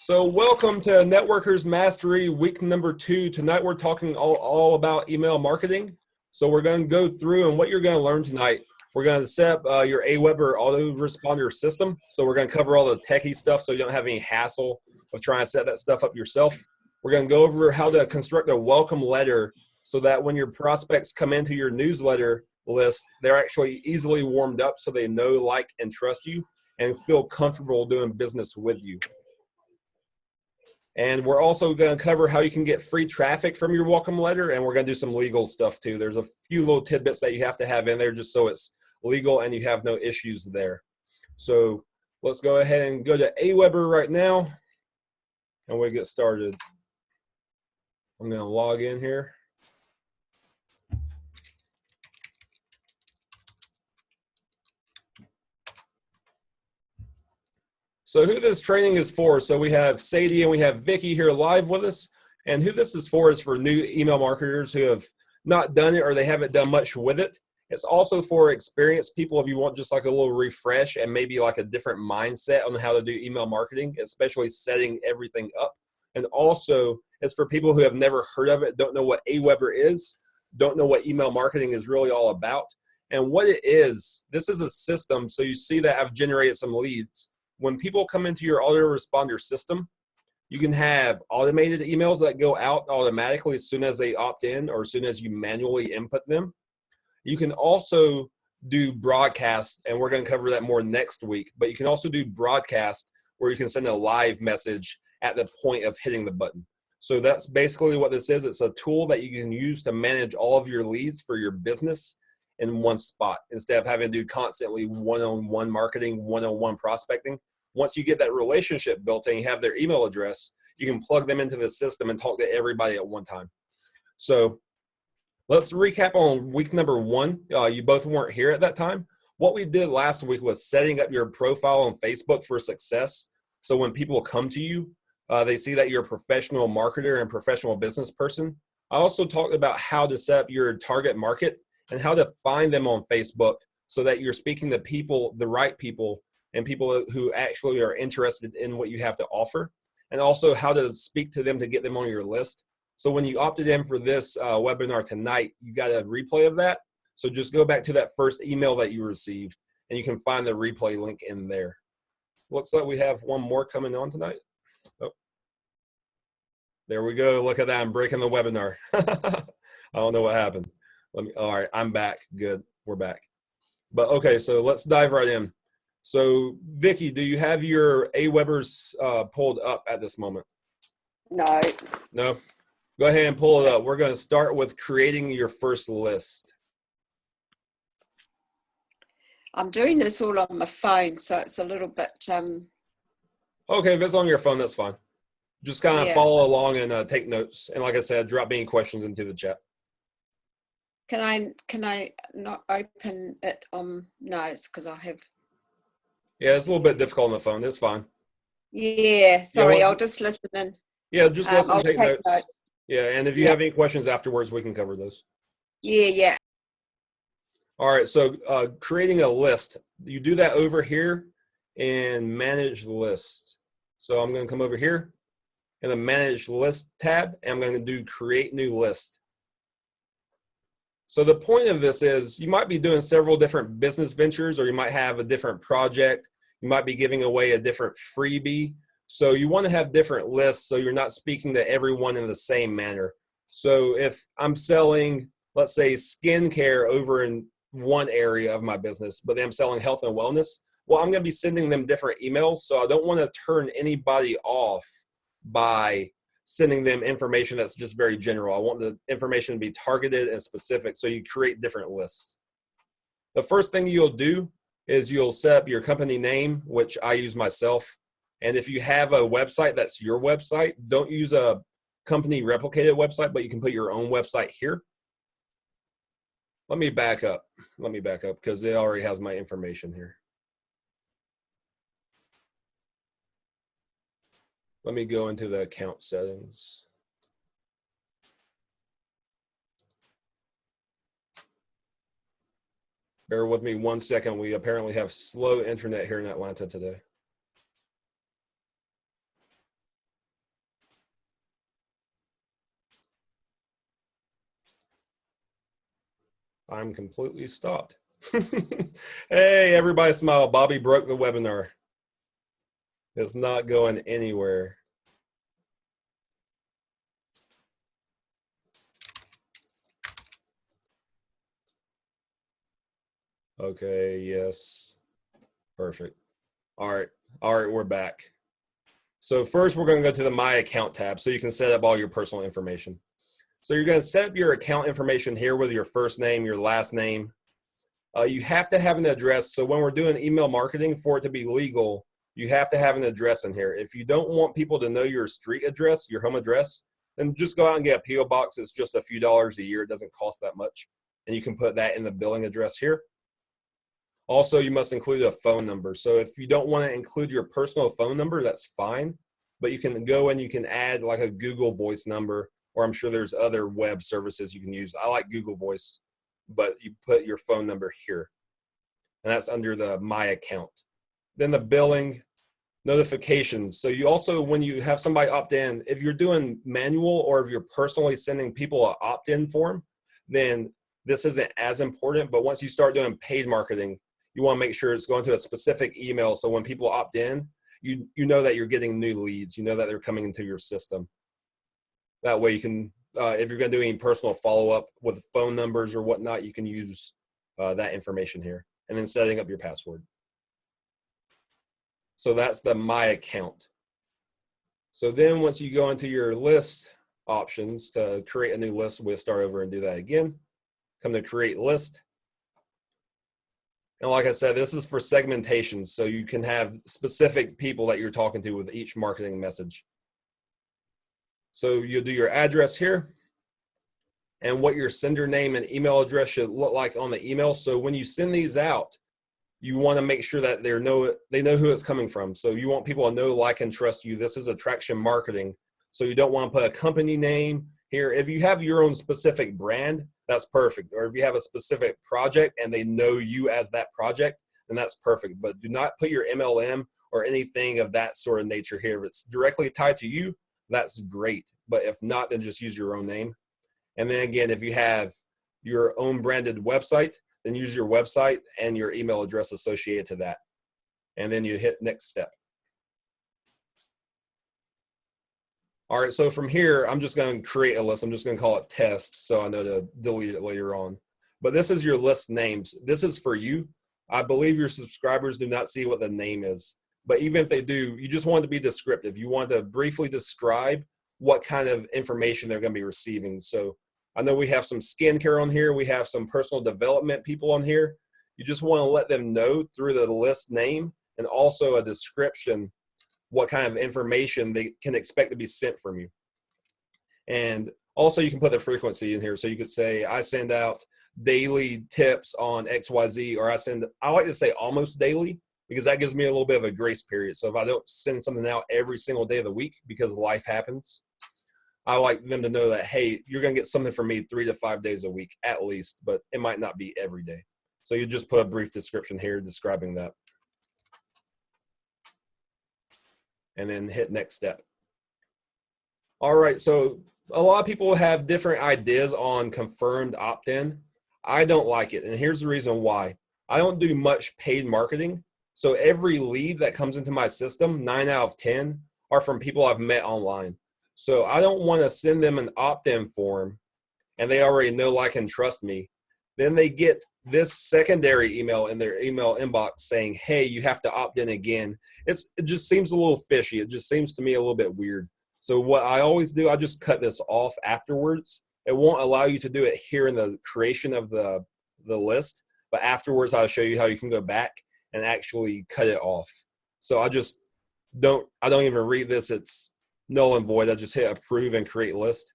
So welcome to Networkers Mastery week number 2. Tonight we're talking all about email marketing. So we're going to go through, and what you're going to learn tonight, we're going to set up your Aweber autoresponder system. So we're going to cover all the techie stuff so you don't have any hassle of trying to set that stuff up yourself. We're going to go over how to construct a welcome letter so that when your prospects come into your newsletter list, they're actually easily warmed up so they know, like, and trust you and feel comfortable doing business with you. And we're also going to cover how you can get free traffic from your welcome letter, and we're going to do some legal stuff too. There's a few little tidbits that you have to have in there just so it's legal and you have no issues there. So let's go ahead and go to Aweber right now, and we'll get started. I'm going to log in here. So who this training is for, so we have Sadie and we have Vicky here live with us. And who this is for new email marketers who have not done it or they haven't done much with it. It's also for experienced people if you want just like a little refresh and maybe like a different mindset on how to do email marketing, especially setting everything up. And also it's for people who have never heard of it, don't know what Aweber is, don't know what email marketing is really all about. And what it is, this is a system. So you see that I've generated some leads. When people come into your autoresponder system, you can have automated emails that go out automatically as soon as they opt in or as soon as you manually input them. You can also do broadcast, and we're going to cover that more next week, but you can also do broadcast where you can send a live message at the point of hitting the button. So that's basically what this is. It's a tool that you can use to manage all of your leads for your business in one spot instead of having to do constantly one-on-one marketing, one-on-one prospecting. Once you get that relationship built and you have their email address, you can plug them into the system and talk to everybody at one time. So let's recap on week number 1. You both weren't here at that time. What we did last week was setting up your profile on Facebook for success. So when people come to you, they see that you're a professional marketer and professional business person. I also talked about how to set up your target market and how to find them on Facebook so that you're speaking to people, the right people, and people who actually are interested in what you have to offer, and also how to speak to them to get them on your list. So when you opted in for this webinar tonight, you got a replay of that. So just go back to that first email that you received, and you can find the replay link in there. Looks like we have one more coming on tonight. Oh, there we go. Look at that. I'm breaking the webinar. I don't know what happened. All right, I'm back. Good. We're back. But okay, so let's dive right in. So, Vicky, do you have your Awebers pulled up at this moment? No. No? Go ahead and pull it up. We're going to start with creating your first list. I'm doing this all on my phone, so it's a little bit... Okay, if it's on your phone, that's fine. Just kind of follow along and take notes. And like I said, drop any questions into the chat. Can I not open it on... No, it's because I have... Yeah, it's a little bit difficult on the phone. It's fine. Yeah, sorry, I'll just listen in. Yeah, just listen and take notes. notes. Yeah, and if you have any questions afterwards, we can cover those. Yeah. All right, so creating a list. You do that over here in Manage List. So I'm going to come over here in the Manage List tab, and I'm going to do Create New List. So the point of this is you might be doing several different business ventures, or you might have a different project. You might be giving away a different freebie. So you want to have different lists so you're not speaking to everyone in the same manner. So if I'm selling, let's say, skincare over in one area of my business, but then I'm selling health and wellness, well, I'm going to be sending them different emails. So I don't want to turn anybody off by sending them information that's just very general. I want the information to be targeted and specific, so you create different lists. The first thing you'll do is you'll set up your company name, which I use myself. And if you have a website that's your website, don't use a company replicated website, but you can put your own website here. Let me back up because it already has my information here. Let me go into the account settings. Bear with me 1 second. We apparently have slow internet here in Atlanta today. I'm completely stopped. Hey, everybody smile. Bobby broke the webinar. It's not going anywhere. Okay, yes. Perfect. All right. All right, we're back. So first we're going to go to the My Account tab so you can set up all your personal information. So you're going to set up your account information here with your first name, your last name. You have to have an address. So when we're doing email marketing, for it to be legal, you have to have an address in here. If you don't want people to know your street address, your home address, then just go out and get a PO box. It's just a few dollars a year. It doesn't cost that much. And you can put that in the billing address here. Also, you must include a phone number. So if you don't want to include your personal phone number, that's fine. But you can go and you can add like a Google Voice number, or I'm sure there's other web services you can use. I like Google Voice, but you put your phone number here. And that's under the My Account. Then the billing, notifications. So you also, when you have somebody opt in, if you're doing manual or if you're personally sending people an opt-in form, then this isn't as important. But once you start doing paid marketing, you want to make sure it's going to a specific email. So when people opt in, you know that you're getting new leads. You know that they're coming into your system. That way you can, if you're going to do any personal follow-up with phone numbers or whatnot, you can use that information here. And then setting up your password. So that's the My Account. So then once you go into your list options to create a new list, we'll start over and do that again. Come to create list. And like I said, this is for segmentation. So you can have specific people that you're talking to with each marketing message. So you'll do your address here and what your sender name and email address should look like on the email. So when you send these out, you want to make sure that they know who it's coming from. So you want people to know, like, and trust you. This is attraction marketing. So you don't want to put a company name here. If you have your own specific brand, that's perfect. Or if you have a specific project and they know you as that project, then that's perfect. But do not put your MLM or anything of that sort of nature here. If it's directly tied to you, that's great. But if not, then just use your own name. And then again, if you have your own branded website, then use your website and your email address associated to that. And then you hit next step. All right, so from here, I'm just going to create a list. I'm just going to call it test so I know to delete it later on. But this is your list names. This is for you. I believe your subscribers do not see what the name is. But even if they do, you just want it to be descriptive. You want to briefly describe what kind of information they're going to be receiving. So I know we have some skincare on here. We have some personal development people on here. You just want to let them know through the list name and also a description what kind of information they can expect to be sent from you. And also you can put the frequency in here. So you could say, I send out daily tips on XYZ, or I like to say almost daily, because that gives me a little bit of a grace period. So if I don't send something out every single day of the week because life happens, I like them to know that, hey, you're going to get something from me 3 to 5 days a week at least, but it might not be every day. So you just put a brief description here describing that. And then hit next step. All right, so a lot of people have different ideas on confirmed opt-in. I don't like it, and here's the reason why. I don't do much paid marketing, so every lead that comes into my system, 9 out of 10, are from people I've met online. So I don't want to send them an opt-in form and they already know, like, and trust me. Then they get this secondary email in their email inbox saying, hey, you have to opt in again. It just seems a little fishy. It just seems to me a little bit weird. So what I always do, I just cut this off afterwards. It won't allow you to do it here in the creation of the list, but afterwards I'll show you how you can go back and actually cut it off. So I don't even read this. It's null and void. I just hit approve and create list.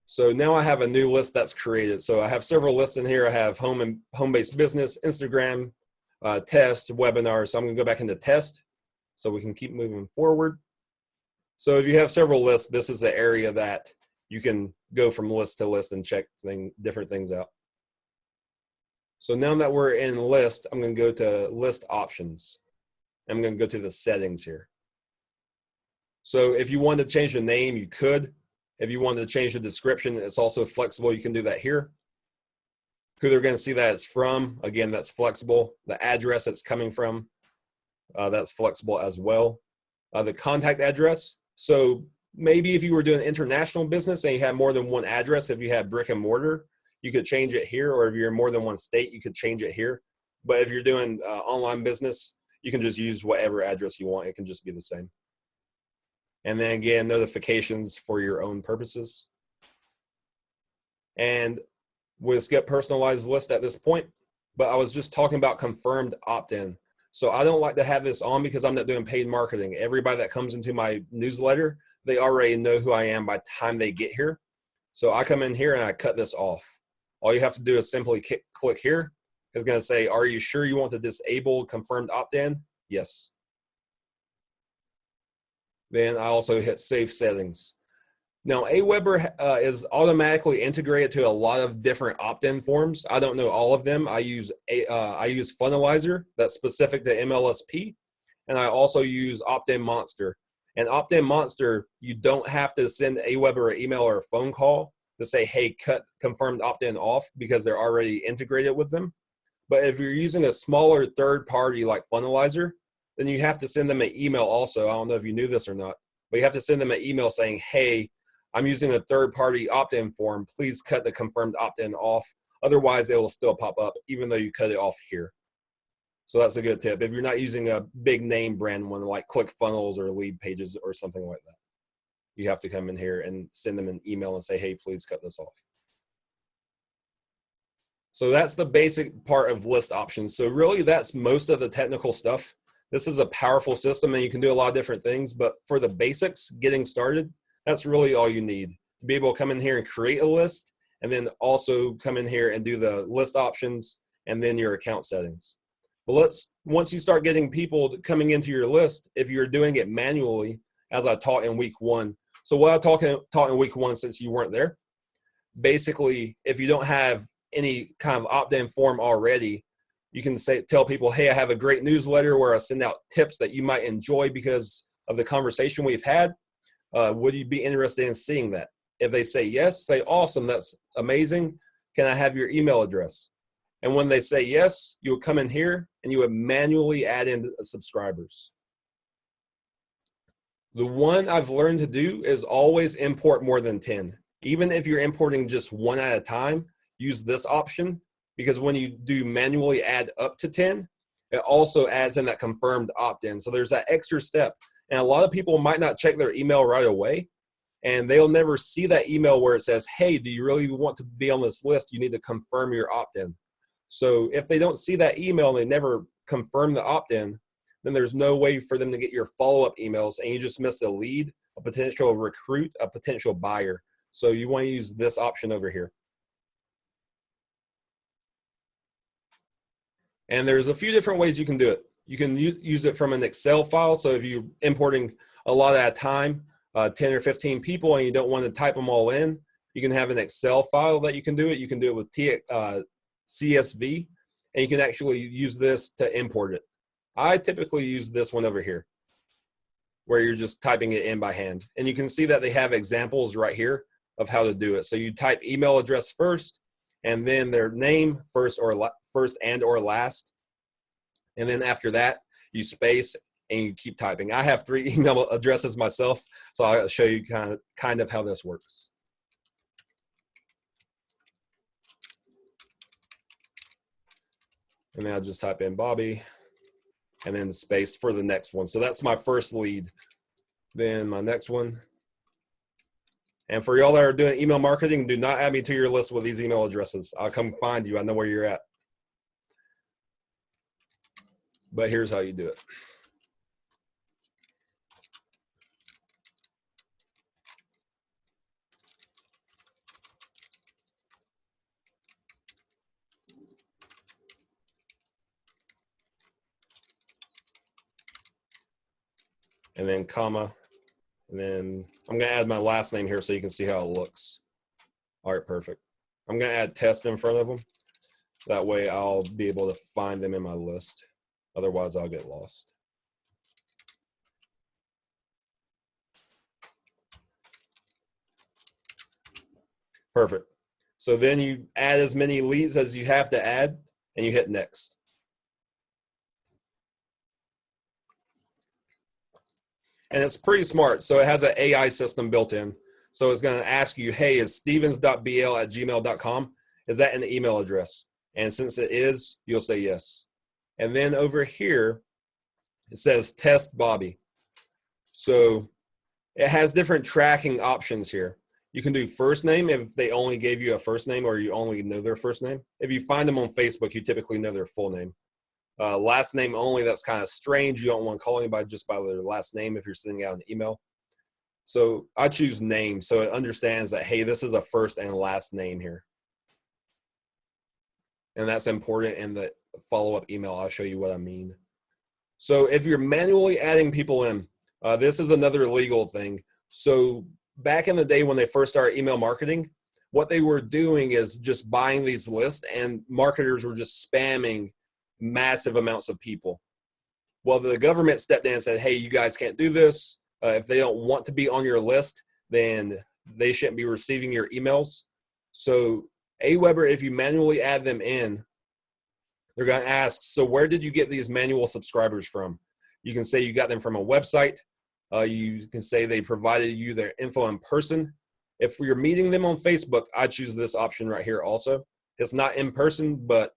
So now I have a new list that's created. So I have several lists in here. I have home-based business, Instagram, test, webinar. So I'm going to go back into test so we can keep moving forward. So if you have several lists, this is the area that you can go from list to list and check different things out. So now that we're in list, I'm going to go to list options. I'm going to go to the settings here. So if you wanted to change the name, you could. If you wanted to change the description, it's also flexible. You can do that here. who they're going to see that it's from. Again, that's flexible. The address it's coming from, that's flexible as well. The contact address. So maybe if you were doing international business and you had more than one address, if you had brick and mortar, you could change it here, or if you're in more than one state, you could change it here. But if you're doing online business, you can just use whatever address you want. It can just be the same. And then again, notifications for your own purposes. And we'll skip personalized list at this point, but I was just talking about confirmed opt-in. So I don't like to have this on because I'm not doing paid marketing. Everybody that comes into my newsletter, they already know who I am by the time they get here. So I come in here and I cut this off. All you have to do is simply click here. It's going to say, are you sure you want to disable confirmed opt-in? Yes. Then I also hit save settings. Now, Aweber is automatically integrated to a lot of different opt-in forms. I don't know all of them. I use Funnelizer, that's specific to MLSP, and I also use Opt-in Monster. And Opt-in Monster, you don't have to send Aweber an email or a phone call to say, hey, cut confirmed opt-in off, because they're already integrated with them. But if you're using a smaller third party like Funnelizer, then you have to send them an email also. I don't know if you knew this or not, but you have to send them an email saying, hey, I'm using a third-party opt-in form. Please cut the confirmed opt-in off. Otherwise, it will still pop up, even though you cut it off here. So that's a good tip. If you're not using a big name brand one like ClickFunnels or Lead Pages or something like that, you have to come in here and send them an email and say, hey, please cut this off. So that's the basic part of list options. So really, that's most of the technical stuff. This is a powerful system, and you can do a lot of different things. But for the basics, getting started, that's really all you need to be able to come in here and create a list, and then also come in here and do the list options and then your account settings. But once you start getting people coming into your list, if you're doing it manually, as I taught in week 1. So what I taught in week 1, since you weren't there, basically, if you don't have any kind of opt-in form already, you can tell people, hey, I have a great newsletter where I send out tips that you might enjoy because of the conversation we've had. Would you be interested in seeing that? If they say yes, say, awesome, that's amazing. Can I have your email address? And when they say yes, you would come in here and you would manually add in subscribers. The one I've learned to do is always import more than 10. Even if you're importing just one at a time, use this option, because when you do manually add up to 10, it also adds in that confirmed opt-in. So there's that extra step. And a lot of people might not check their email right away, and they'll never see that email where it says, hey, do you really want to be on this list? You need to confirm your opt-in. So if they don't see that email and they never confirm the opt-in, then there's no way for them to get your follow-up emails, and you just missed a lead, a potential recruit, a potential buyer. So you want to use this option over here. And there's a few different ways you can do it. You can use it from an Excel file. So if you're importing a lot at a time, 10 or 15 people, and you don't want to type them all in, you can have an Excel file that you can do it. You can do it with CSV, and you can actually use this to import it. I typically use this one over here, where you're just typing it in by hand. And you can see that they have examples right here of how to do it. So you type email address first, and then their name first and or last. And then after that, you space and you keep typing. I have 3 email addresses myself, so I'll show you kind of how this works. And then I'll just type in Bobby and then space for the next one. So that's my first lead. Then my next one. And for y'all that are doing email marketing, do not add me to your list with these email addresses. I'll come find you. I know where you're at. But here's how you do it. And then comma, and then I'm going to add my last name here so you can see how it looks. All right, perfect. I'm going to add test in front of them. That way I'll be able to find them in my list. Otherwise, I'll get lost. Perfect. So then you add as many leads as you have to add, and you hit next. And it's pretty smart. So it has an AI system built in. So it's going to ask you, hey, is stevens.bl@gmail.com? Is that an email address? And since it is, you'll say yes. And then over here, it says test Bobby. So it has different tracking options here. You can do first name if they only gave you a first name or you only know their first name. If you find them on Facebook, you typically know their full name. Last name only, that's kind of strange. You don't want to call anybody just by their last name if you're sending out an email. So I choose name so it understands that, hey, this is a first and last name here. And that's important in the follow-up email. I'll show you what I mean. So if you're manually adding people in, this is another legal thing. So back in the day when they first started email marketing, what they were doing is just buying these lists, and marketers were just spamming massive amounts of people. Well, the government stepped in and said, hey, you guys can't do this. If they don't want to be on your list, then they shouldn't be receiving your emails. So Aweber, if you manually add them in, they're going to ask, so where did you get these manual subscribers from? You can say you got them from a website. You can say they provided you their info in person. If you're meeting them on Facebook, I choose this option right here also. It's not in person, but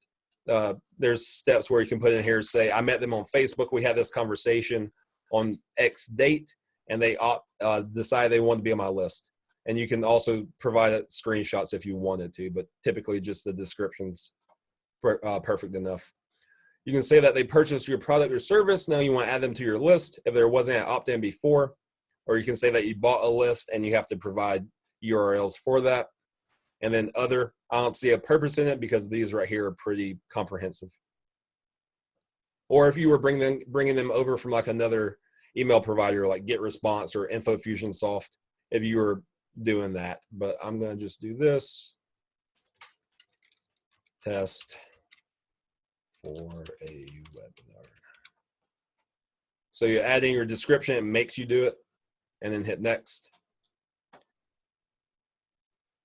there's steps where you can put in here, say, I met them on Facebook. We had this conversation on X date, and they decided they wanted to be on my list. And you can also provide screenshots if you wanted to, but typically just the description's perfect enough. You can say that they purchased your product or service. Now you want to add them to your list if there wasn't an opt-in before. Or you can say that you bought a list and you have to provide URLs for that. And then other, I don't see a purpose in it because these right here are pretty comprehensive. Or if you were bringing them over from like another email provider like GetResponse or InfoFusionSoft, if you were doing that. But I'm going to just do this. Test for a webinar. So you're adding your description, it makes you do it, and then hit next.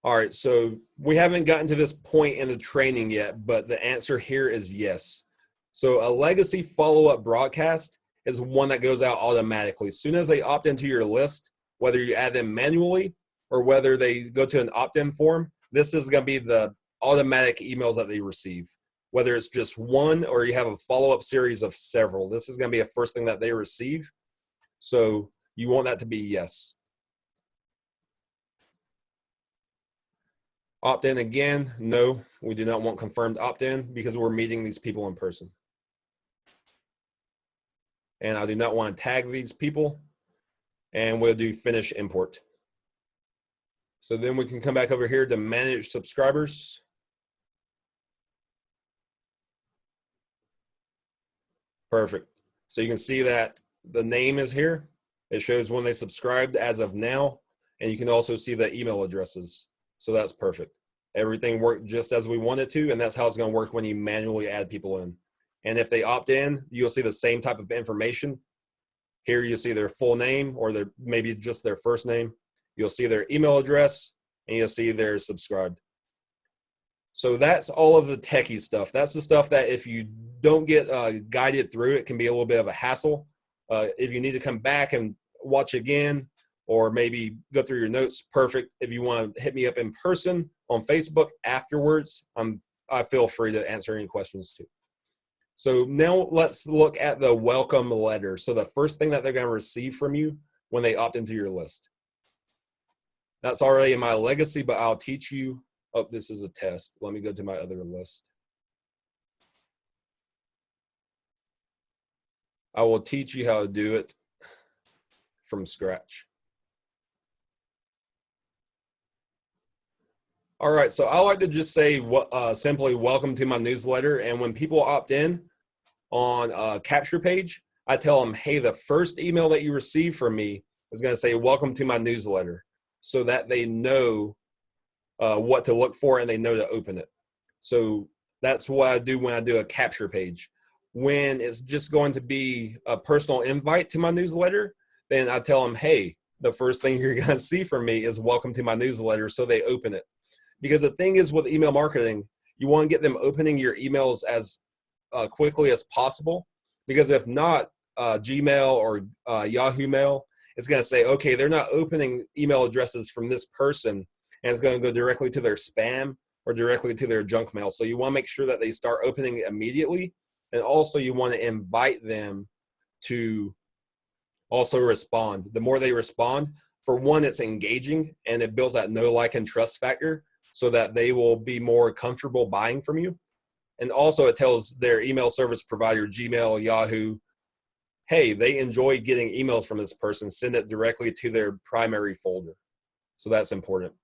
All right, so we haven't gotten to this point in the training yet, but the answer here is yes. So a legacy follow-up broadcast is one that goes out automatically. As soon as they opt into your list, whether you add them manually or whether they go to an opt-in form, this is going to be the automatic emails that they receive. Whether it's just one or you have a follow-up series of several, this is going to be the first thing that they receive. So you want that to be yes. Opt-in again, no, we do not want confirmed opt-in because we're meeting these people in person. And I do not want to tag these people. And we'll do finish import. So then we can come back over here to manage subscribers. Perfect. So you can see that the name is here. It shows when they subscribed as of now. And you can also see the email addresses. So that's perfect. Everything worked just as we want it to. And that's how it's going to work when you manually add people in. And if they opt in, you'll see the same type of information. Here you see their full name or maybe just their first name. You'll see their email address and you'll see they're subscribed. So that's all of the techie stuff. That's the stuff that if you don't get guided through, it can be a little bit of a hassle. If you need to come back and watch again or maybe go through your notes, perfect. If you want to hit me up in person on Facebook afterwards, I feel free to answer any questions too. So now let's look at the welcome letter. So the first thing that they're going to receive from you when they opt into your list. That's already in my legacy, but I'll teach you. Oh, this is a test. Let me go to my other list. I will teach you how to do it from scratch. All right, so I like to just say simply welcome to my newsletter. And when people opt in on a capture page, I tell them, hey, the first email that you receive from me is going to say welcome to my newsletter so that they know what to look for and they know to open it. So that's what I do when I do a capture page. When it's just going to be a personal invite to my newsletter, then I tell them, hey, the first thing you're going to see from me is welcome to my newsletter, so they open it. Because the thing is with email marketing, you want to get them opening your emails as quickly as possible. Because if not, Gmail or Yahoo Mail, it's going to say, okay, they're not opening email addresses from this person, and it's going to go directly to their spam or directly to their junk mail. So you want to make sure that they start opening it immediately. And also you want to invite them to also respond. The more they respond, for one, it's engaging and it builds that know, like, and trust factor so that they will be more comfortable buying from you. And also it tells their email service provider, Gmail, Yahoo, hey, they enjoy getting emails from this person, send it directly to their primary folder. So that's important.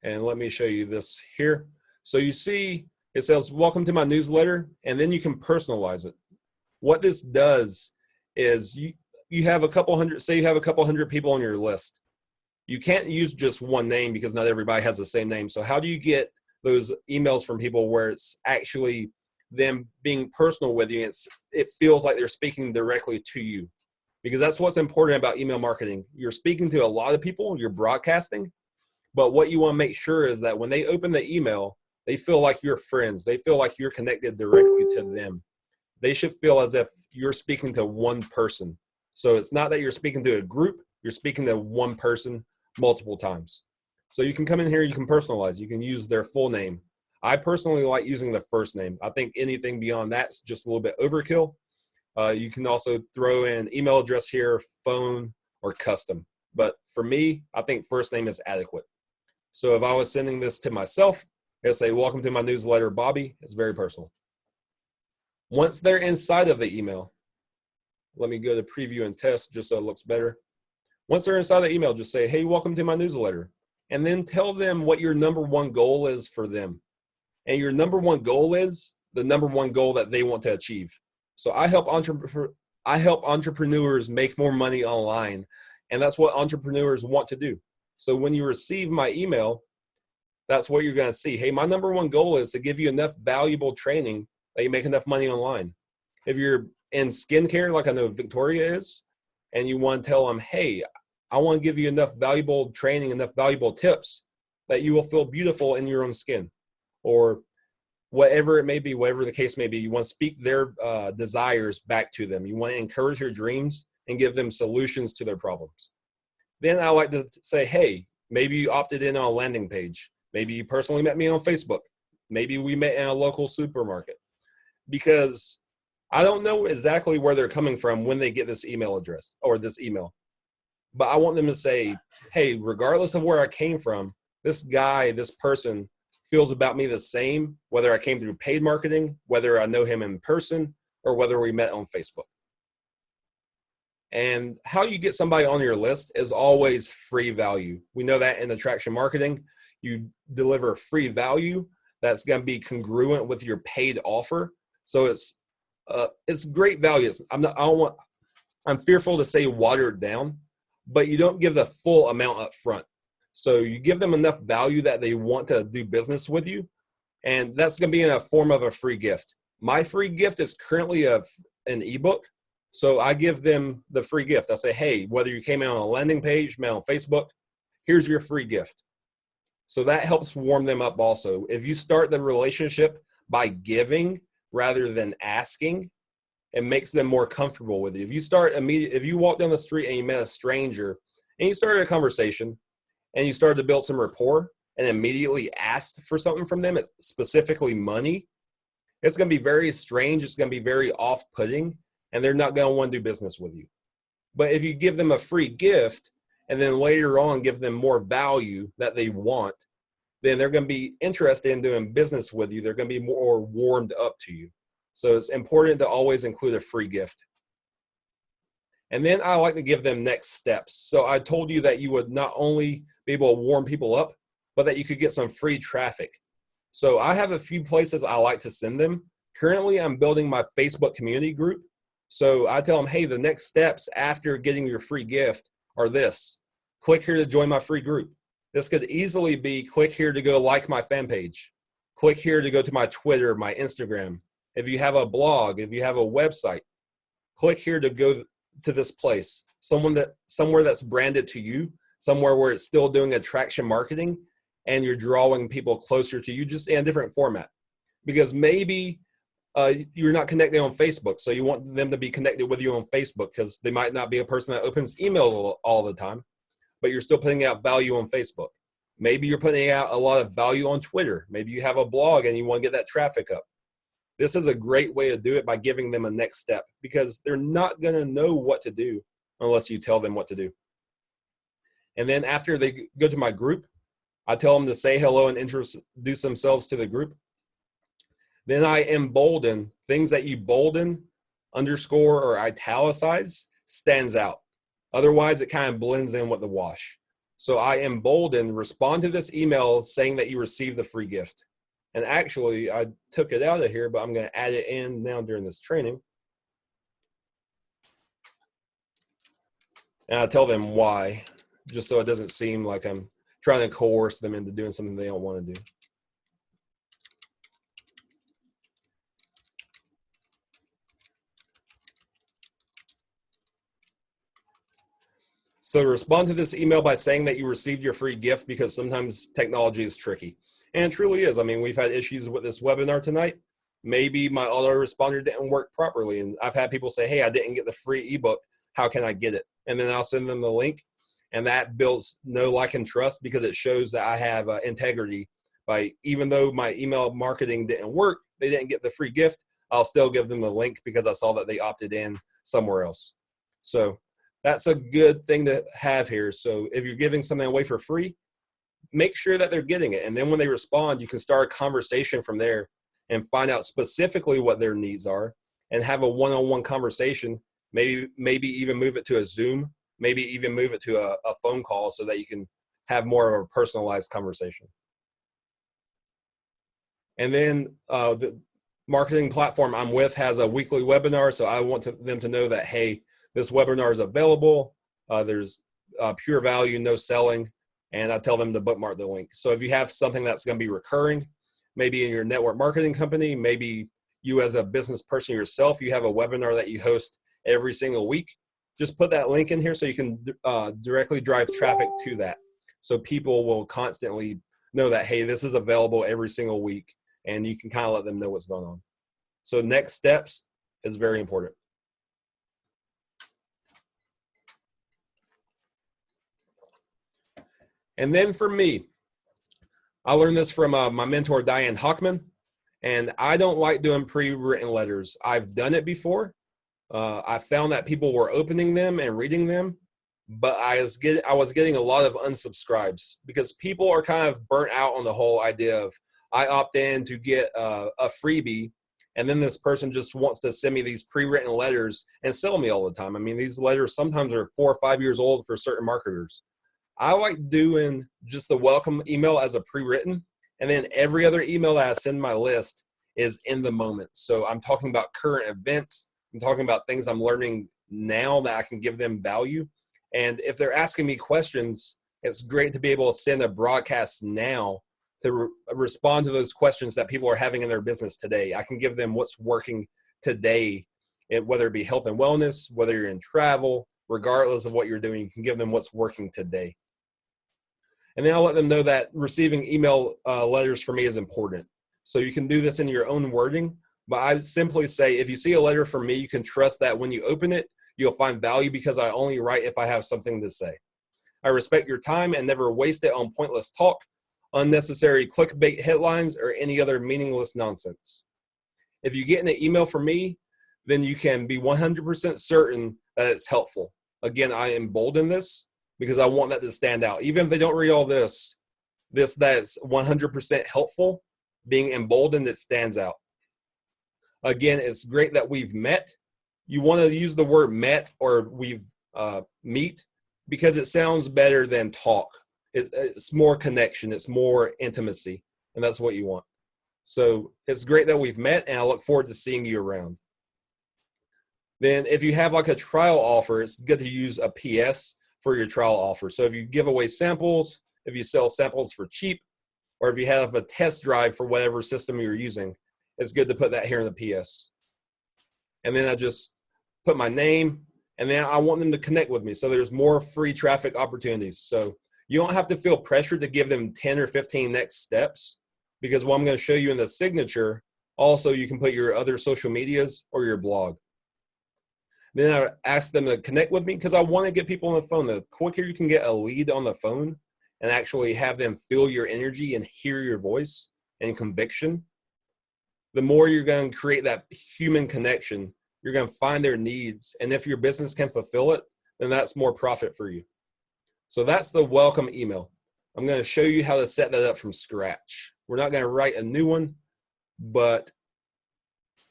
And let me show you this here. So you see it says, welcome to my newsletter, and then you can personalize it. What this does is you have a couple hundred, say you have a couple hundred people on your list. You can't use just one name because not everybody has the same name. So how do you get those emails from people where it's actually them being personal with you? It feels like they're speaking directly to you, because that's what's important about email marketing. You're speaking to a lot of people, you're broadcasting, but what you want to make sure is that when they open the email, they feel like you're friends. They feel like you're connected directly to them. They should feel as if you're speaking to one person. So it's not that you're speaking to a group, you're speaking to one person multiple times. So you can come in here, you can personalize, you can use their full name. I personally like using the first name. I think anything beyond that's just a little bit overkill. You can also throw in email address here, phone, or custom. But for me, I think first name is adequate. So if I was sending this to myself, it'll say, welcome to my newsletter, Bobby. It's very personal. Once they're inside of the email, let me go to preview and test just so it looks better. Once they're inside the email, just say, hey, welcome to my newsletter. And then tell them what your number one goal is for them. And your number one goal is the number one goal that they want to achieve. So I help entrepreneurs make more money online. And that's what entrepreneurs want to do. So when you receive my email, that's what you're going to see. Hey, my number one goal is to give you enough valuable training that you make enough money online. If you're in skincare, like I know Victoria is, and you want to tell them, hey, I want to give you enough valuable training, enough valuable tips that you will feel beautiful in your own skin, or whatever it may be, whatever the case may be, you want to speak their desires back to them. You want to encourage their dreams and give them solutions to their problems. Then I like to say, hey, maybe you opted in on a landing page. Maybe you personally met me on Facebook. Maybe we met in a local supermarket. Because I don't know exactly where they're coming from when they get this email address or this email. But I want them to say, hey, regardless of where I came from, this guy, this person feels about me the same, whether I came through paid marketing, whether I know him in person, or whether we met on Facebook. And how you get somebody on your list is always free value. We know that in attraction marketing, you deliver free value that's going to be congruent with your paid offer. So it's great value. I'm fearful to say watered down, but you don't give the full amount up front. So you give them enough value that they want to do business with you, and that's going to be in a form of a free gift. My free gift is currently an ebook. So I give them the free gift. I say, hey, whether you came in on a landing page, met on Facebook, here's your free gift. So that helps warm them up also. If you start the relationship by giving rather than asking, it makes them more comfortable with you. If you walk down the street and you met a stranger and you started a conversation and you started to build some rapport and immediately asked for something from them, it's specifically money, it's going to be very strange. It's going to be very off-putting, and they're not going to want to do business with you. But if you give them a free gift and then later on give them more value that they want, then they're going to be interested in doing business with you. They're going to be more warmed up to you. So it's important to always include a free gift. And then I like to give them next steps. So I told you that you would not only be able to warm people up, but that you could get some free traffic. So I have a few places I like to send them. Currently, I'm building my Facebook community group. So I tell them, hey, the next steps after getting your free gift are this. Click here to join my free group. This could easily be click here to go like my fan page. Click here to go to my Twitter, my Instagram. If you have a blog, if you have a website, click here to go to this place. Somewhere that's branded to you, somewhere where it's still doing attraction marketing, and you're drawing people closer to you just in a different format. Because maybe you're not connected on Facebook, so you want them to be connected with you on Facebook because they might not be a person that opens emails all the time, but you're still putting out value on Facebook. Maybe you're putting out a lot of value on Twitter. Maybe you have a blog and you want to get that traffic up. This is a great way to do it by giving them a next step, because they're not going to know what to do unless you tell them what to do. And then after they go to my group, I tell them to say hello and introduce themselves to the group. Then I embolden things that you bolden, underscore, or italicize stands out. Otherwise, it kind of blends in with the wash. So I embolden, respond to this email saying that you received the free gift. And actually, I took it out of here, but I'm going to add it in now during this training. And I tell them why, just so it doesn't seem like I'm trying to coerce them into doing something they don't want to do. So respond to this email by saying that you received your free gift, because sometimes technology is tricky. And it truly is. I mean, we've had issues with this webinar tonight. Maybe my autoresponder didn't work properly. And I've had people say, hey, I didn't get the free ebook. How can I get it? And then I'll send them the link. And that builds know, like, and trust, because it shows that I have integrity. By even though my email marketing didn't work, they didn't get the free gift, I'll still give them the link because I saw that they opted in somewhere else. So that's a good thing to have here. So if you're giving something away for free, make sure that they're getting it. And then when they respond, you can start a conversation from there and find out specifically what their needs are and have a one-on-one conversation. Maybe even move it to a Zoom, maybe even move it to a phone call so that you can have more of a personalized conversation. And then the marketing platform I'm with has a weekly webinar. So I want them to know that, hey, this webinar is available. There's pure value, no selling. And I tell them to bookmark the link. So if you have something that's going to be recurring, maybe in your network marketing company, maybe you as a business person yourself, you have a webinar that you host every single week, just put that link in here so you can directly drive traffic to that. So people will constantly know that, hey, this is available every single week, and you can kind of let them know what's going on. So next steps is very important. And then for me, I learned this from my mentor, Diane Hockman, and I don't like doing pre-written letters. I've done it before. I found that people were opening them and reading them, but I was getting a lot of unsubscribes because people are kind of burnt out on the whole idea of, I opt in to get a freebie, and then this person just wants to send me these pre-written letters and sell me all the time. I mean, these letters sometimes are 4 or 5 years old for certain marketers. I like doing just the welcome email as a pre-written, and then every other email that I send my list is in the moment. So I'm talking about current events. I'm talking about things I'm learning now that I can give them value. And if they're asking me questions, it's great to be able to send a broadcast now to respond to those questions that people are having in their business today. I can give them what's working today, whether it be health and wellness, whether you're in travel, regardless of what you're doing, you can give them what's working today. And then I'll let them know that receiving email letters for me is important. So you can do this in your own wording, but I simply say, if you see a letter from me, you can trust that when you open it, you'll find value because I only write if I have something to say. I respect your time and never waste it on pointless talk, unnecessary clickbait headlines, or any other meaningless nonsense. If you get an email from me, then you can be 100% certain that it's helpful. Again, I embolden this because I want that to stand out. Even if they don't read all this that's 100% helpful, being emboldened, it stands out. Again, it's great that we've met. You want to use the word met or we've meet because it sounds better than talk. It's more connection. It's more intimacy, and that's what you want. So it's great that we've met, and I look forward to seeing you around. Then if you have like a trial offer, it's good to use a PS for your trial offer. So if you give away samples, if you sell samples for cheap, or if you have a test drive for whatever system you're using, it's good to put that here in the PS. And then I just put my name, and then I want them to connect with me. So there's more free traffic opportunities. So You don't have to feel pressured to give them 10 or 15 next steps, because what I'm going to show you in the signature, also you can put your other social medias or your blog. Then I ask them to connect with me because I want to get people on the phone. The quicker you can get a lead on the phone and actually have them feel your energy and hear your voice and conviction, the more you're going to create that human connection. You're going to find their needs. And if your business can fulfill it, then that's more profit for you. So that's the welcome email. I'm going to show you how to set that up from scratch. We're not going to write a new one, but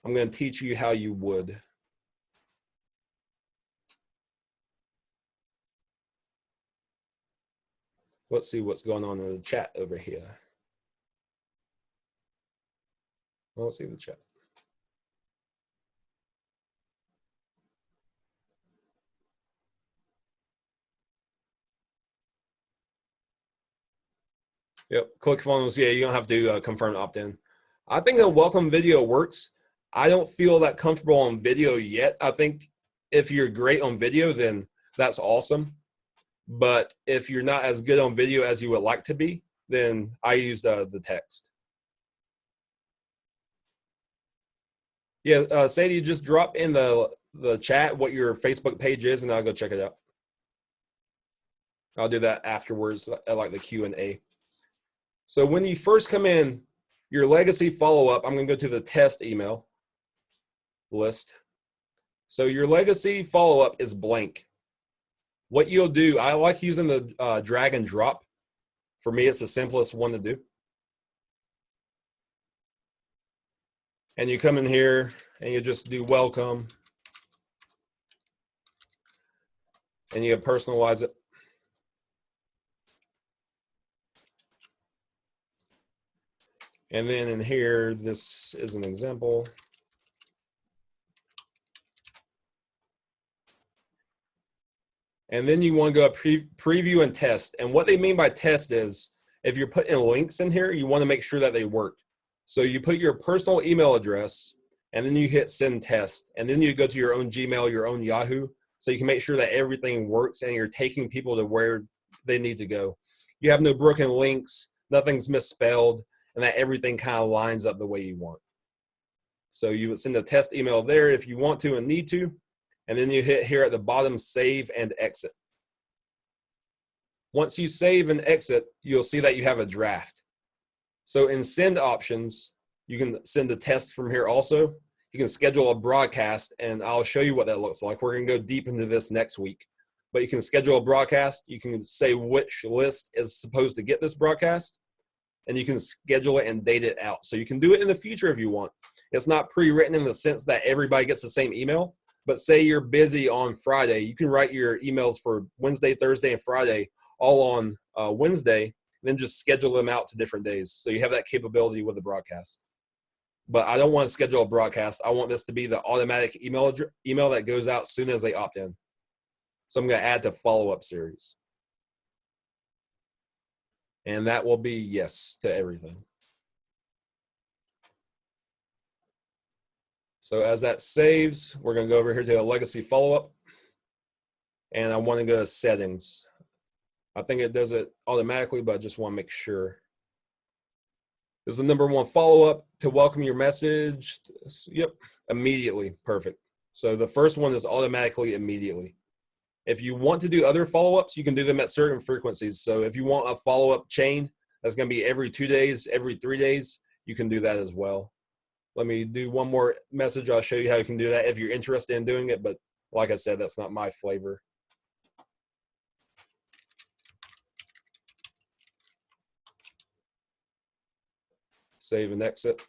I'm going to teach you how you would. Let's see what's going on in the chat over here. Let's see the chat. Yep, ClickFunnels, yeah, you don't have to confirm opt-in. I think a welcome video works. I don't feel that comfortable on video yet. I think if you're great on video, then that's awesome. But if you're not as good on video as you would like to be, then I use the text. Yeah, Sadie, just drop in the chat what your Facebook page is, and I'll go check it out. I'll do that afterwards, like the Q&A. So when you first come in, your legacy follow-up, I'm going to go to the test email list. So your legacy follow-up is blank. What you'll do, I like using the drag and drop. For me, it's the simplest one to do. And you come in here and you just do welcome. And you personalize it. And then in here, this is an example. And then you want to go preview and test. And what they mean by test is if you're putting links in here, you want to make sure that they work. So you put your personal email address, and then you hit send test. And then you go to your own Gmail, your own Yahoo, so you can make sure that everything works and you're taking people to where they need to go. You have no broken links, nothing's misspelled, and that everything kind of lines up the way you want. So you would send a test email there if you want to and need to. And then you hit here at the bottom, save and exit. Once you save and exit, you'll see that you have a draft. So in send options, you can send a test from here also. You can schedule a broadcast, and I'll show you what that looks like. We're going to go deep into this next week. But you can schedule a broadcast. You can say which list is supposed to get this broadcast, and you can schedule it and date it out. So you can do it in the future if you want. It's not pre-written in the sense that everybody gets the same email. But say you're busy on Friday, you can write your emails for Wednesday, Thursday, and Friday all on Wednesday, and then just schedule them out to different days. So you have that capability with the broadcast. But I don't want to schedule a broadcast. I want this to be the automatic email that goes out as soon as they opt in. So I'm going to add the follow-up series. And that will be yes to everything. So as that saves, we're going to go over here to a legacy follow-up. And I want to go to settings. I think it does it automatically, but I just want to make sure. This is the number one follow-up to welcome your message. Yep, immediately. Perfect. So the first one is automatically immediately. If you want to do other follow-ups, you can do them at certain frequencies. So if you want a follow-up chain that's going to be every 2 days, every 3 days, you can do that as well. Let me do one more message. I'll show you how you can do that if you're interested in doing it. But like I said, that's not my flavor. Save and exit.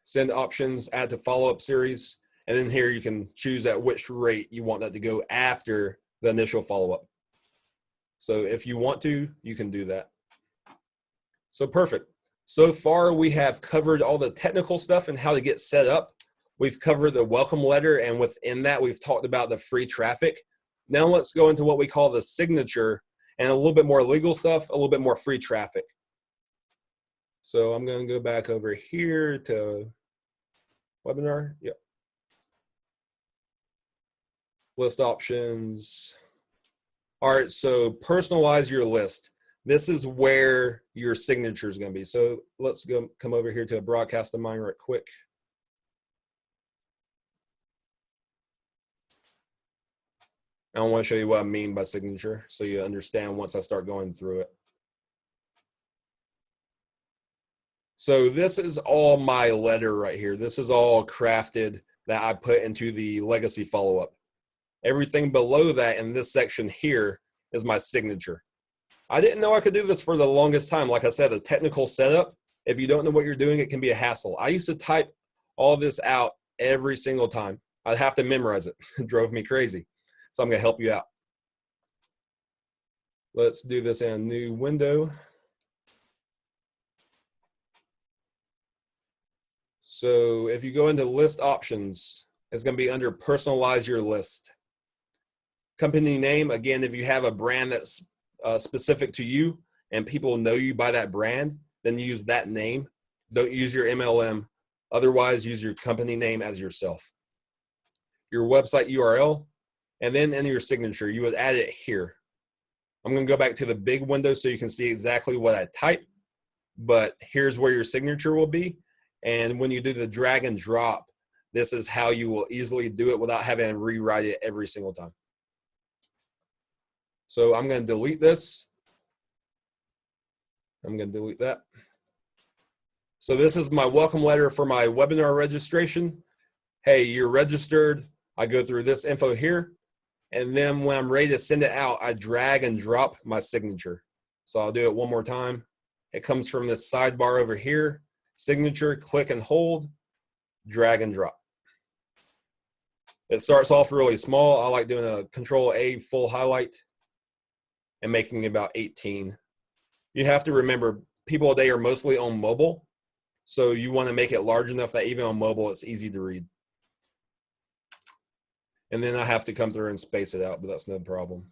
Send options, add to follow-up series. And then here you can choose at which rate you want that to go after the initial follow-up. So if you want to, you can do that. So perfect. So far, we have covered all the technical stuff and how to get set up. We've covered the welcome letter, and within that, we've talked about the free traffic. Now let's go into what we call the signature and a little bit more legal stuff, a little bit more free traffic. So I'm going to go back over here to webinar. Yep. List options. All right, so personalize your list. This is where your signature is going to be. So let's come over here to a broadcast of mine right quick. I want to show you what I mean by signature so you understand once I start going through it. So this is all my letter right here. This is all crafted that I put into the legacy follow-up. Everything below that in this section here is my signature. I didn't know I could do this for the longest time. Like I said, a technical setup, if you don't know what you're doing, it can be a hassle. I used to type all this out every single time. I'd have to memorize it. It drove me crazy. So I'm going to help you out. Let's do this in a new window. So if you go into list options, it's going to be under personalize your list. Company name, again, if you have a brand that's specific to you and people know you by that brand, then use that name. Don't use your MLM. Otherwise, use your company name as yourself. Your website URL, and then in your signature, you would add it here. I'm going to go back to the big window so you can see exactly what I type, but here's where your signature will be. And when you do the drag and drop, this is how you will easily do it without having to rewrite it every single time. So I'm going to delete this. I'm going to delete that. So this is my welcome letter for my webinar registration. Hey, you're registered. I go through this info here. And then when I'm ready to send it out, I drag and drop my signature. So I'll do it one more time. It comes from this sidebar over here. Signature, click and hold, drag and drop. It starts off really small. I like doing a Control-A full highlight and making about 18. You have to remember, people today are mostly on mobile. So you want to make it large enough that even on mobile, it's easy to read. And then I have to come through and space it out, but that's no problem.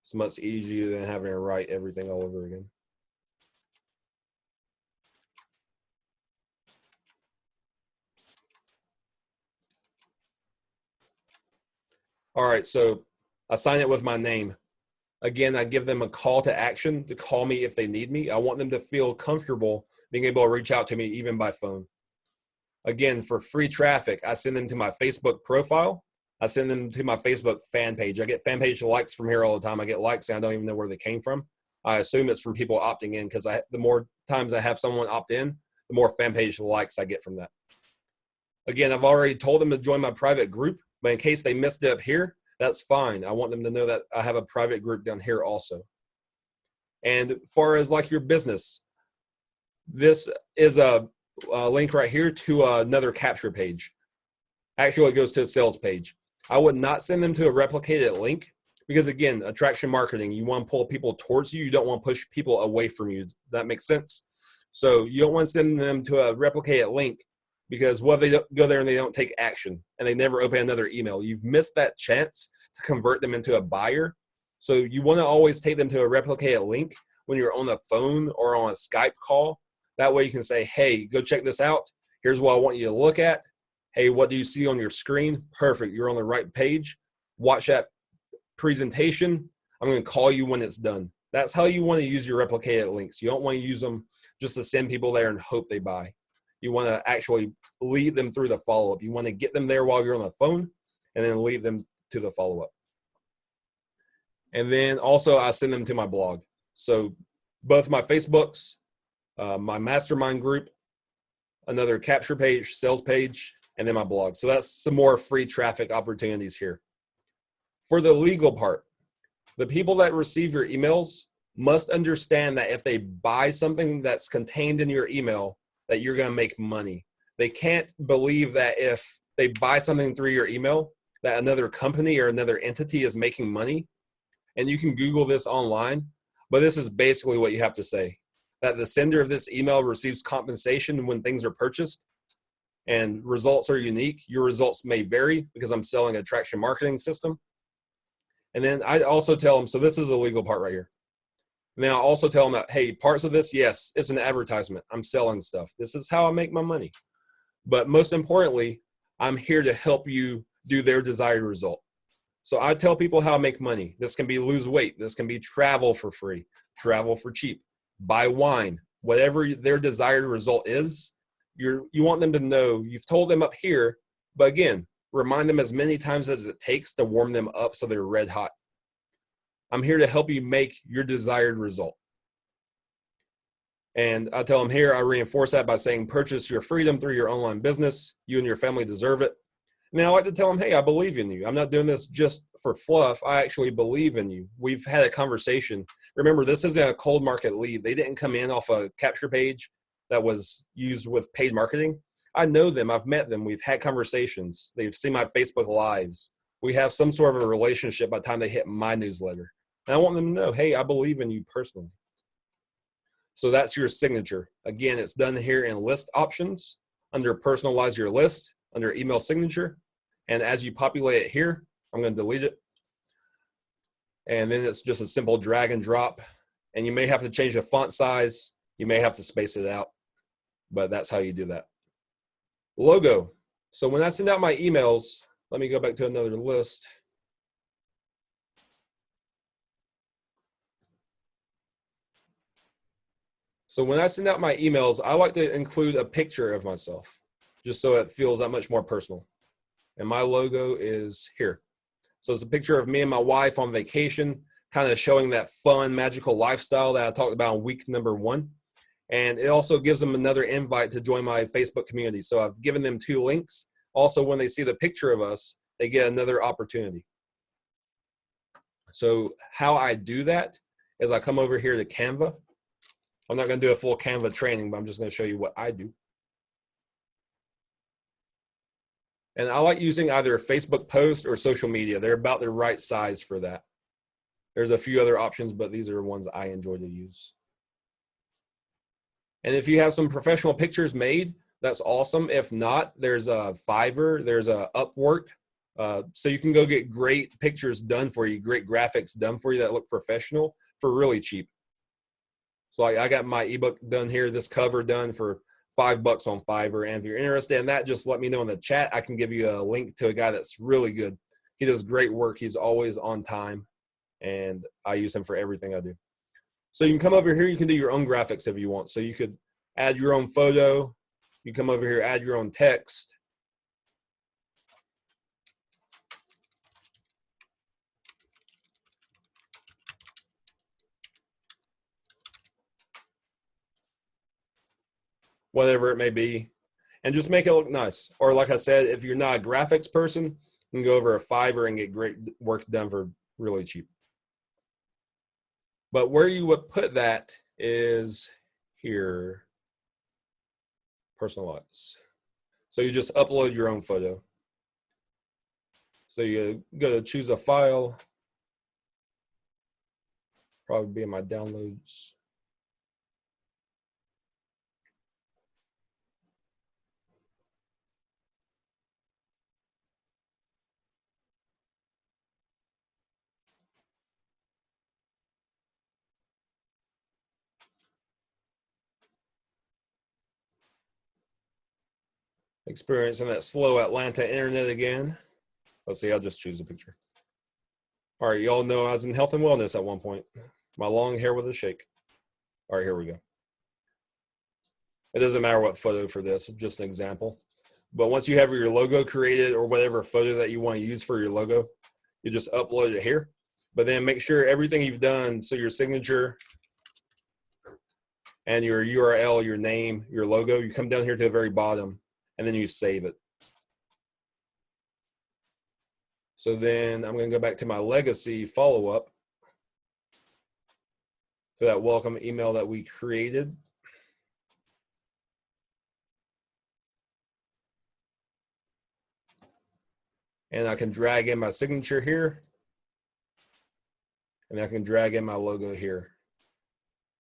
It's much easier than having to write everything all over again. All right, so I sign it with my name. Again, I give them a call to action to call me if they need me. I want them to feel comfortable being able to reach out to me even by phone. Again, for free traffic, I send them to my Facebook profile. I send them to my Facebook fan page. I get fan page likes from here all the time. I get likes and I don't even know where they came from. I assume it's from people opting in because the more times I have someone opt in, the more fan page likes I get from that. Again, I've already told them to join my private group, but in case they missed it up here, that's fine. I want them to know that I have a private group down here also. And as far as like your business, this is a link right here to another capture page. Actually, it goes to a sales page. I would not send them to a replicated link because, again, attraction marketing, you want to pull people towards you. You don't want to push people away from you. Does that make sense? So you don't want to send them to a replicated link because what if they go there and they don't take action and they never open another email? You've missed that chance to convert them into a buyer. So you want to always take them to a replicated link when you're on the phone or on a Skype call. That way you can say, hey, go check this out. Here's what I want you to look at. Hey, what do you see on your screen? Perfect. You're on the right page. Watch that presentation. I'm going to call you when it's done. That's how you want to use your replicated links. You don't want to use them just to send people there and hope they buy. You want to actually lead them through the follow-up. You want to get them there while you're on the phone and then lead them to the follow-up. And then also I send them to my blog. So both my Facebooks, my mastermind group, another capture page, sales page, and then my blog. So that's some more free traffic opportunities here. For the legal part, the people that receive your emails must understand that if they buy something that's contained in your email, that you're going to make money. They can't believe that if they buy something through your email, that another company or another entity is making money. And you can Google this online, but this is basically what you have to say, that the sender of this email receives compensation when things are purchased and results are unique. Your results may vary because I'm selling a attraction marketing system. And then I also tell them, so this is the legal part right here. And then I also tell them that, hey, parts of this, yes, it's an advertisement. I'm selling stuff. This is how I make my money. But most importantly, I'm here to help you do their desired result. So I tell people how to make money. This can be lose weight. This can be travel for free, travel for cheap, buy wine, whatever their desired result is. You want them to know you've told them up here, but again, remind them as many times as it takes to warm them up so they're red hot. I'm here to help you make your desired result. And I tell them here, I reinforce that by saying, purchase your freedom through your online business. You and your family deserve it. And I like to tell them, hey, I believe in you. I'm not doing this just for fluff. I actually believe in you. We've had a conversation. Remember, this isn't a cold market lead. They didn't come in off a capture page that was used with paid marketing. I know them. I've met them. We've had conversations. They've seen my Facebook lives. We have some sort of a relationship by the time they hit my newsletter. And I want them to know, hey, I believe in you personally. So that's your signature. Again, it's done here in list options under personalize your list, under email signature. And as you populate it here, I'm going to delete it. And then it's just a simple drag and drop. And you may have to change the font size. You may have to space it out, but that's how you do that. Logo. So when I send out my emails, let me go back to another list. So when I send out my emails, I like to include a picture of myself, just so it feels that much more personal. And my logo is here. So it's a picture of me and my wife on vacation, kind of showing that fun, magical lifestyle that I talked about in week number 1. And it also gives them another invite to join my Facebook community. So I've given them 2 links. Also, when they see the picture of us, they get another opportunity. So how I do that is I come over here to Canva. I'm not going to do a full Canva training, but I'm just going to show you what I do. And I like using either a Facebook post or social media. They're about the right size for that. There's a few other options, but these are ones I enjoy to use. And if you have some professional pictures made, that's awesome. If not, there's a Fiverr, there's a Upwork. So you can go get great pictures done for you, great graphics done for you that look professional for really cheap. So I got my ebook done here, this cover done for $5 on Fiverr. And if you're interested in that, just let me know in the chat. I can give you a link to a guy that's really good. He does great work. He's always on time, and I use him for everything I do. So you can come over here. You can do your own graphics if you want. So you could add your own photo. You come over here, add your own text. Whatever it may be, and just make it look nice. Or like I said, if you're not a graphics person, you can go over a Fiverr and get great work done for really cheap. But where you would put that is here, personalize. So you just upload your own photo. So you go to choose a file, probably be in my downloads. Experiencing that slow Atlanta internet again. Let's see, I'll just choose a picture. All right, y'all know I was in health and wellness at one point. My long hair with a shake. All right, here we go. It doesn't matter what photo for this, just an example. But once you have your logo created or whatever photo that you want to use for your logo, you just upload it here. But then make sure everything you've done, so your signature and your URL, your name, your logo, you come down here to the very bottom and then you save it. So then I'm going to go back to my legacy follow-up to that welcome email that we created. And I can drag in my signature here. And I can drag in my logo here.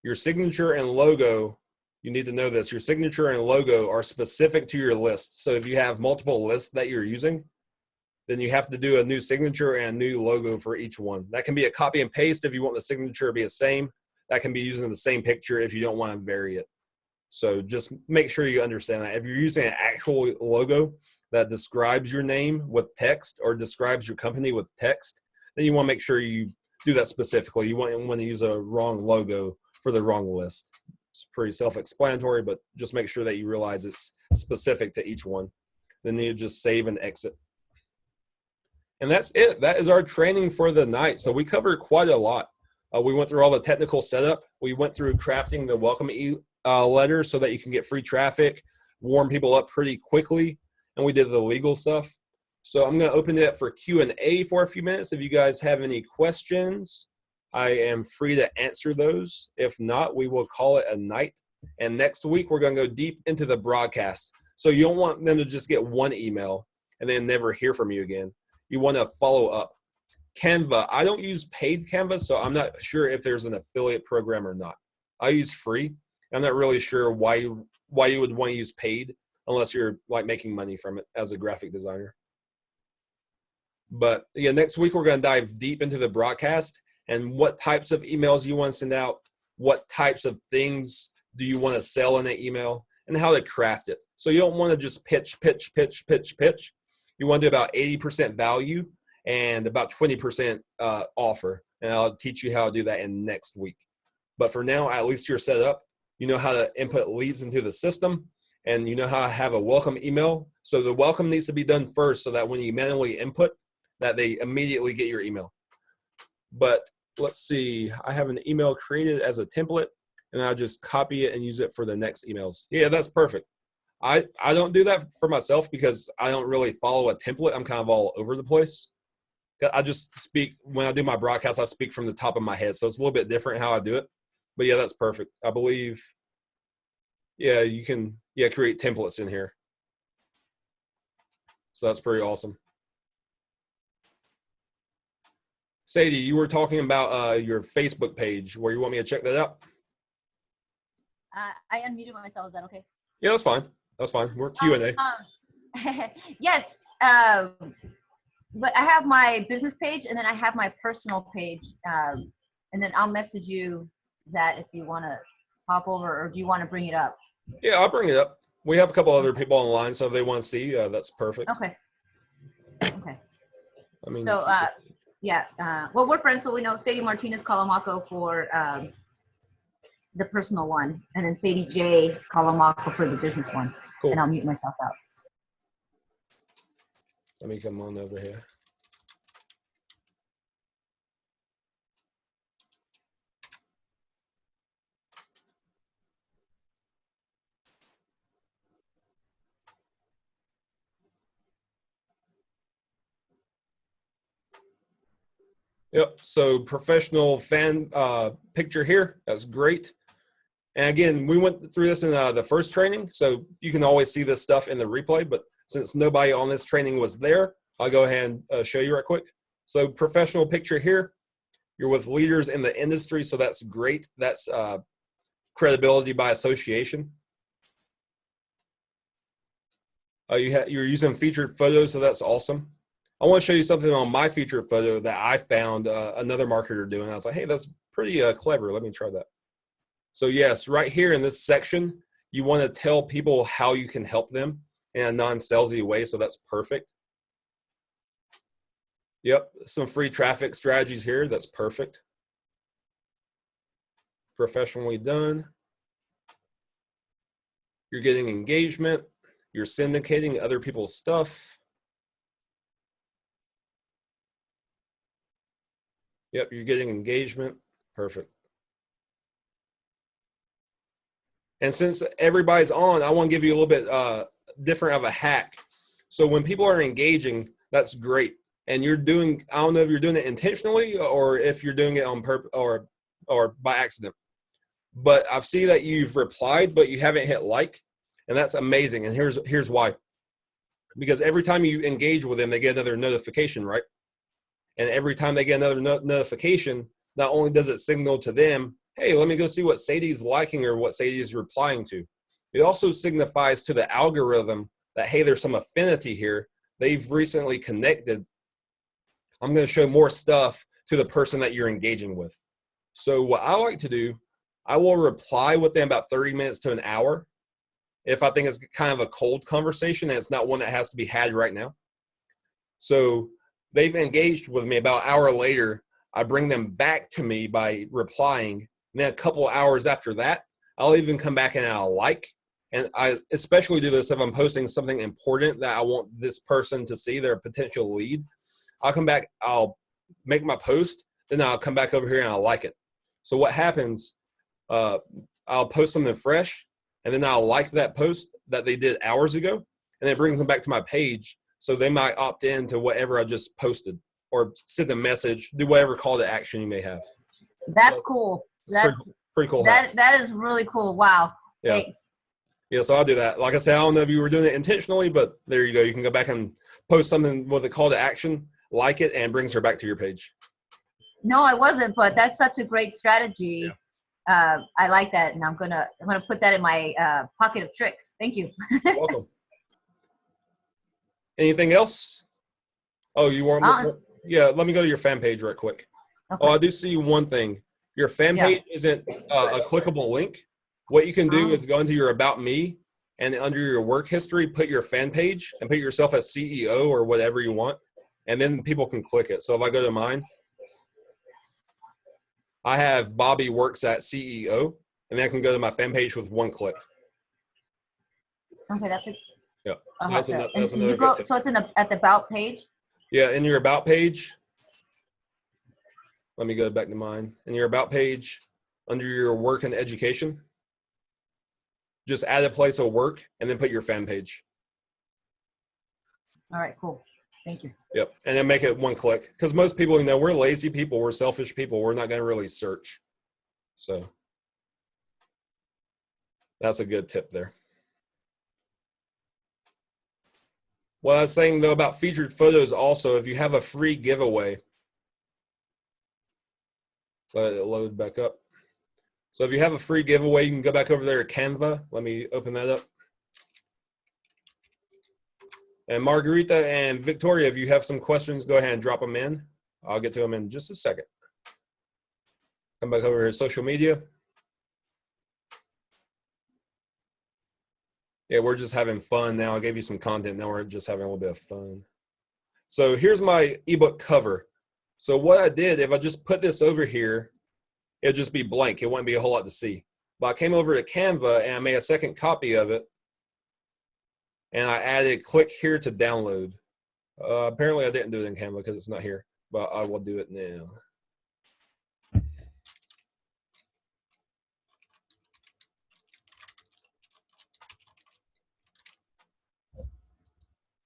Your signature and logo, you need to know this, your signature and logo are specific to your list. So if you have multiple lists that you're using, then you have to do a new signature and a new logo for each one. That can be a copy and paste if you want the signature to be the same. That can be using the same picture if you don't want to vary it. So just make sure you understand that. If you're using an actual logo, that describes your name with text or describes your company with text, then you want to make sure you do that specifically. You want to use a wrong logo for the wrong list. It's pretty self-explanatory, but just make sure that you realize it's specific to each one. Then you just save and exit. And that's it. That is our training for the night. So we covered quite a lot. We went through all the technical setup. We went through crafting the welcome letter so that you can get free traffic, warm people up pretty quickly, and we did the legal stuff. So I'm going to open it up for Q&A for a few minutes. If you guys have any questions, I am free to answer those. If not, we will call it a night. And next week, we're going to go deep into the broadcast. So you don't want them to just get one email and then never hear from you again. You want to follow up. Canva, I don't use paid Canva, so I'm not sure if there's an affiliate program or not. I use free. I'm not really sure why you would want to use paid unless you're like making money from it as a graphic designer. But yeah, next week we're going to dive deep into the broadcast and what types of emails you want to send out, what types of things do you want to sell in an email, and how to craft it. So you don't want to just pitch. You want to do about 80% value and about 20% offer. And I'll teach you how to do that in next week. But for now, at least you're set up. You know how to input leads into the system, and you know how to have a welcome email. So the welcome needs to be done first so that when you manually input, that they immediately get your email. But let's see, I have an email created as a template, and I'll just copy it and use it for the next emails. Yeah, that's perfect. I don't do that for myself because I don't really follow a template. I'm kind of all over the place. I just speak, when I do my broadcast, I speak from the top of my head. So it's a little bit different how I do it. But yeah, that's perfect. I believe, yeah, you can, create templates in here. So that's pretty awesome. Sadie, you were talking about your Facebook page where you want me to check that out. I unmuted myself. Is that okay? Yeah, that's fine. That's fine. We're Q&A. Yes. But I have my business page and then I have my personal page. And then I'll message you that if you want to hop over, or do you want to bring it up? Yeah, I'll bring it up. We have a couple other people online, so if they want to see, that's perfect. Okay. Okay. I mean, so, well, we're friends, so we know Sadie Martinez Calamaco for the personal one, and then Sadie J Calamaco for the business one. Cool. And I'll mute myself out. Let me come on over here. Yep, so professional fan picture here. That's great. And again, we went through this in the first training, so you can always see this stuff in the replay, but since nobody on this training was there, I'll go ahead and show you right quick. So professional picture here. You're with leaders in the industry, so that's great. That's credibility by association. You're using featured photos, so that's awesome. I want to show you something on my featured photo that I found another marketer doing. I was like, hey, that's pretty clever. Let me try that. So yes, right here in this section, you want to tell people how you can help them in a non-salesy way, so that's perfect. Yep, some free traffic strategies here. That's perfect. Professionally done. You're getting engagement. You're syndicating other people's stuff. Yep, you're getting engagement. Perfect. And since everybody's on, I want to give you a little bit different of a hack. So when people are engaging, that's great. And you're doing, I don't know if you're doing it intentionally or if you're doing it on purpose or by accident. But I've seen that you've replied, but you haven't hit like, and that's amazing. And here's why. Because every time you engage with them, they get another notification, right? And every time they get another notification, not only does it signal to them, hey, let me go see what Sadie's liking or what Sadie's replying to. It also signifies to the algorithm that, hey, there's some affinity here. They've recently connected. I'm going to show more stuff to the person that you're engaging with. So what I like to do, I will reply within about 30 minutes to an hour. if I think it's kind of a cold conversation and it's not one that has to be had right now. So they've engaged with me. About an hour later, I bring them back to me by replying. And then a couple of hours after that, I'll even come back and I'll like. And I especially do this if I'm posting something important that I want this person to see, their potential lead. I'll come back, I'll make my post, then I'll come back over here and I'll like it. So what happens, I'll post something fresh, and then I'll like that post that they did hours ago, and it brings them back to my page. So they might opt in to whatever I just posted, or send a message, do whatever call to action you may have. That's cool. That's pretty cool. That is really cool. Wow. Yeah. Thanks. Yeah, so I'll do that. Like I said, I don't know if you were doing it intentionally, but there you go. You can go back and post something with a call to action, like it, and brings her back to your page. No, I wasn't, but that's such a great strategy. Yeah. I like that, and I'm gonna put that in my pocket of tricks. Thank you. You're welcome. Anything else? Oh, you want? Yeah, let me go to your fan page right quick. Okay. Oh, I do see one thing. Your fan page isn't a clickable link. What you can do is go into your About Me, and under your work history, put your fan page and put yourself as CEO or whatever you want, and then people can click it. So if I go to mine, I have Bobby works at CEO, and then I can go to my fan page with one click. Okay, that's a So that's another you good go, tip. so it's at the About page. Yeah, in your About page, let me go back to mine. In your About page, under your work and education, just add a place of work and then put your fan page. All right, cool. Thank you. Yep, and then make it one click. Because most people, we're lazy people, we're selfish people, we're not going to really search. So that's a good tip there. What I was saying, though, about featured photos also, if you have a free giveaway, let it load back up. So if you have a free giveaway, you can go back over there to Canva. Let me open that up. And Margarita and Victoria, if you have some questions, go ahead and drop them in. I'll get to them in just a second. Come back over here to social media. Yeah, we're just having fun now. I gave you some content. Now we're just having a little bit of fun. So here's my ebook cover. So what I did, if I just put this over here, it'd just be blank. It wouldn't be a whole lot to see. But I came over to Canva and I made a second copy of it. And I added click here to download. Apparently I didn't do it in Canva because it's not here, but I will do it now.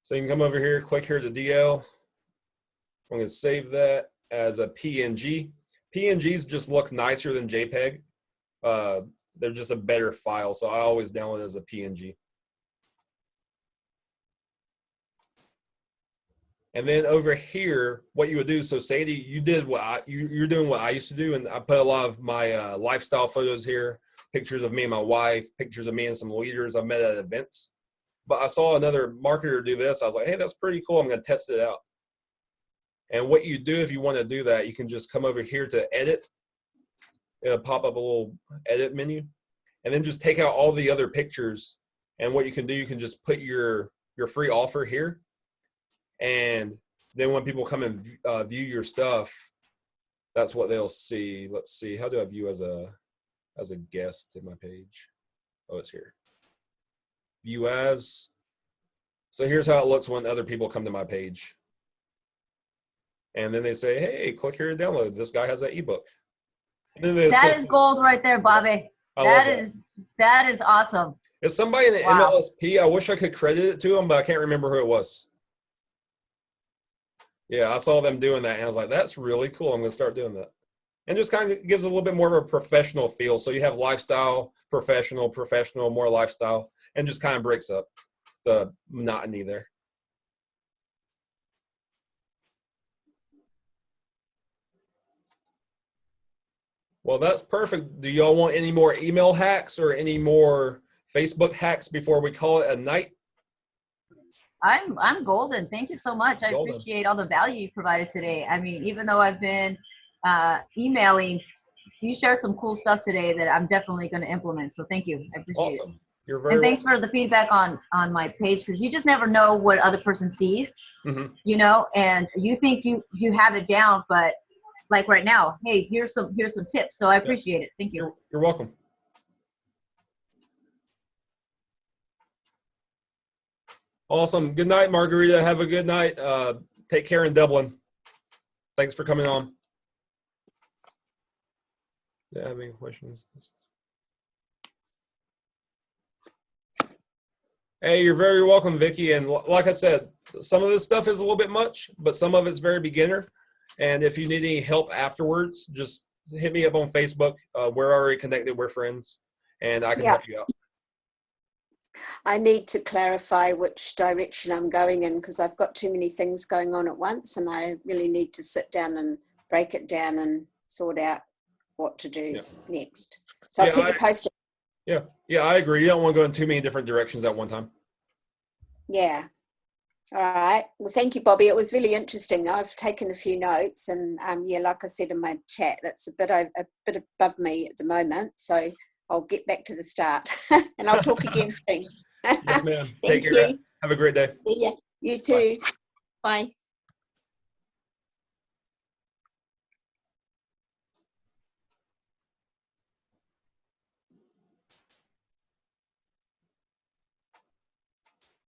So you can come over here, click here to DL. I'm going to save that as a PNG. PNGs just look nicer than JPEG. They're just a better file, so I always download it as a PNG. And then over here, what you would do, so Sadie, you did what you're doing what I used to do, and I put a lot of my lifestyle photos here, pictures of me and my wife, pictures of me and some leaders I've met at events. But I saw another marketer do this. I was like, hey, that's pretty cool. I'm going to test it out. And what you do if you want to do that, you can just come over here to edit. It'll pop up a little edit menu. And then just take out all the other pictures. And what you can do, you can just put your free offer here. And then when people come and view your stuff, that's what they'll see. Let's see. How do I view as a guest in my page? Oh, it's here. View as. So here's how it looks when other people come to my page. And then they say, hey, click here to download. This guy has an ebook. That is gold right there, Bobby. That is awesome. It's somebody in the MLSP. I wish I could credit it to them, but I can't remember who it was. Yeah, I saw them doing that, and I was like, that's really cool. I'm going to start doing that. And just kind of gives a little bit more of a professional feel. So you have lifestyle, professional, more lifestyle, and just kind of breaks up the monotony there. Well, that's perfect. Do y'all want any more email hacks or any more Facebook hacks before we call it a night? I'm golden. Thank you so much. I appreciate all the value you provided today. I mean, even though I've been emailing, you shared some cool stuff today that I'm definitely going to implement. So thank you. I appreciate it. You're very And thanks for the feedback on my page, because you just never know what other person sees, you know, and you think you have it down, but like right now, hey, here's some tips. So I appreciate it. Thank you. You're welcome. Awesome. Good night, Margarita. Have a good night. Take care in Dublin. Thanks for coming on. Do you have any questions? Hey, you're very welcome, Vicky. And like I said, some of this stuff is a little bit much, but some of it's very beginner. And if you need any help afterwards, just hit me up on Facebook. We're already connected. We're friends, and I can help you out. I need to clarify which direction I'm going in because I've got too many things going on at once, and I really need to sit down and break it down and sort out what to do next. So I'll keep you posted. Yeah, I agree. You don't want to go in too many different directions at one time. Yeah. All right. Well, thank you, Bobby. It was really interesting. I've taken a few notes, and like I said in my chat, it's a bit above me at the moment. So I'll get back to the start, and I'll talk again soon. Yes, ma'am. Thank Take care. you. Have a great day. Yeah. You too. Bye.